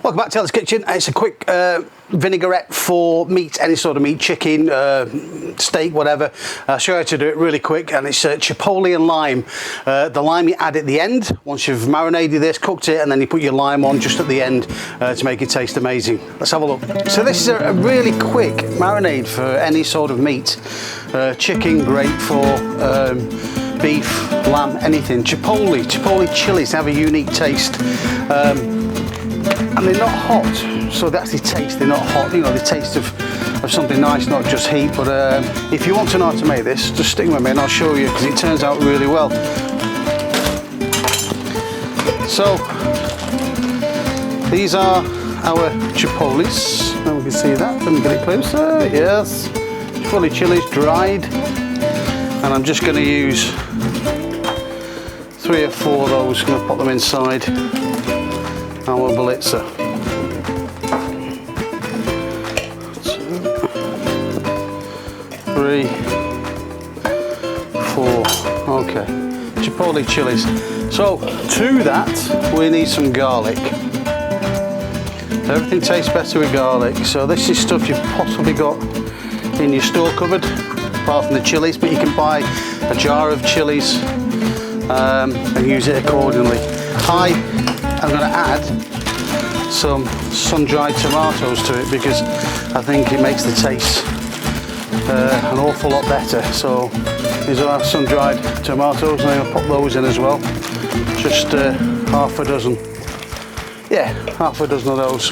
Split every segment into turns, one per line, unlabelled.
Welcome back to Taylor's Kitchen. It's a quick vinaigrette for meat, any sort of meat, chicken, steak, whatever. I'll show you how to do it really quick, and it's chipotle and lime. The lime you add at the end, once you've marinated this, cooked it, and then you put your lime on just at the end to make it taste amazing. Let's have a look. So this is a really quick marinade for any sort of meat. Chicken, great for beef, lamb, anything. Chipotle chilies have a unique taste. And they're not hot, so they actually taste, they're not hot, you know, the taste of something nice, not just heat. But if you want to know how to make this, just stick with me and I'll show you, because it turns out really well. So these are our chipotles, and we can see that. Let me get it closer. Yes, chipotle chilies dried, and I'm just going to use 3 or 4 of those. I'm going to put them inside our blitzer. 3, 4, okay. Chipotle chilies. So to that we need some garlic. Everything tastes better with garlic. So this is stuff you've possibly got in your store cupboard, apart from the chilies, but you can buy a jar of chilies and use it accordingly. I'm going to add some sun-dried tomatoes to it, because I think it makes the taste an awful lot better. So these are sun-dried tomatoes, and I'm going to pop those in as well. Just half a dozen. Yeah, half a dozen of those.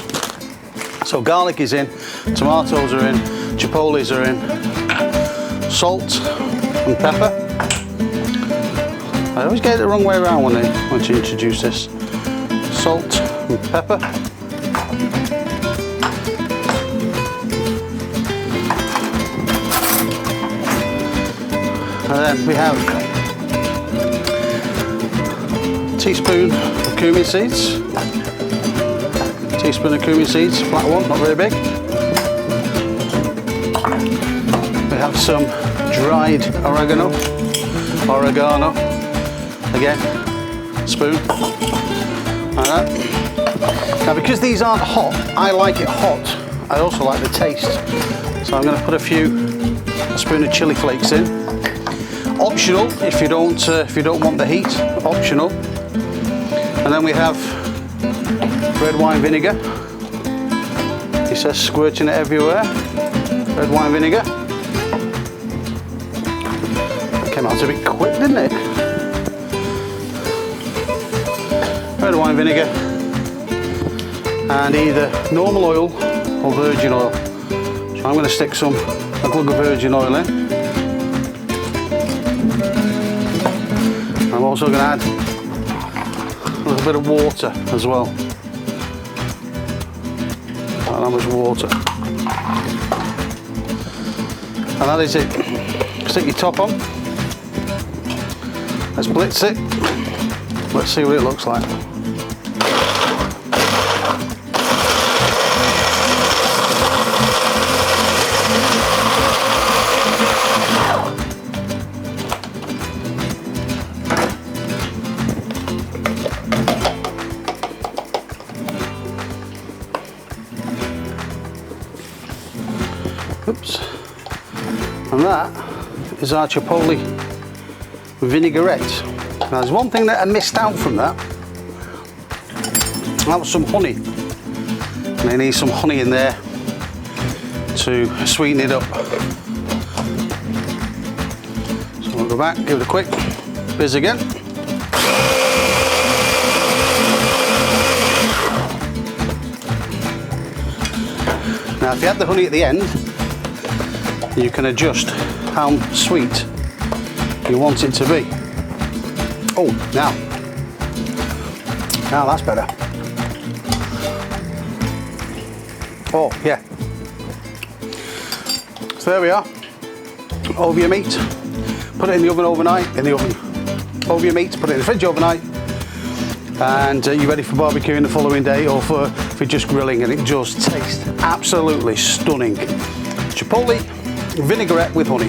So garlic is in, tomatoes are in, chipotles are in, salt and pepper. I always get it the wrong way around when I want to introduce this. Salt and pepper. And then we have a teaspoon of cumin seeds. Teaspoon of cumin seeds, flat one, not very big. We have some dried oregano. Again, spoon. Like that. Now, because these aren't hot, I like it hot. I also like the taste. So I'm going to put a spoon of chili flakes in. Optional if you don't want the heat. Optional. And then we have red wine vinegar. It says squirting it everywhere. Red wine vinegar. That came out a bit quick, didn't it? Red wine vinegar, and either normal oil or virgin oil. So I'm going to stick a glug of virgin oil in. I'm also going to add a little bit of water as well. Not that much water. And that is it. Stick your top on. Let's blitz it. Let's see what it looks like. Oops. And that is our chipotle vinaigrette. Now, there's one thing that I missed out from that. That was some honey. And I need some honey in there to sweeten it up. So we'll go back, give it a quick fizz again. Now, if you add the honey at the end, you can adjust how sweet you want it to be. Oh, now that's better. Oh, yeah. So there we are. Over your meat. Put it in the oven overnight. Over your meat, put it in the fridge overnight. And you're ready for barbecuing the following day, or for just grilling, and it just tastes absolutely stunning. Chipotle vinaigrette with honey.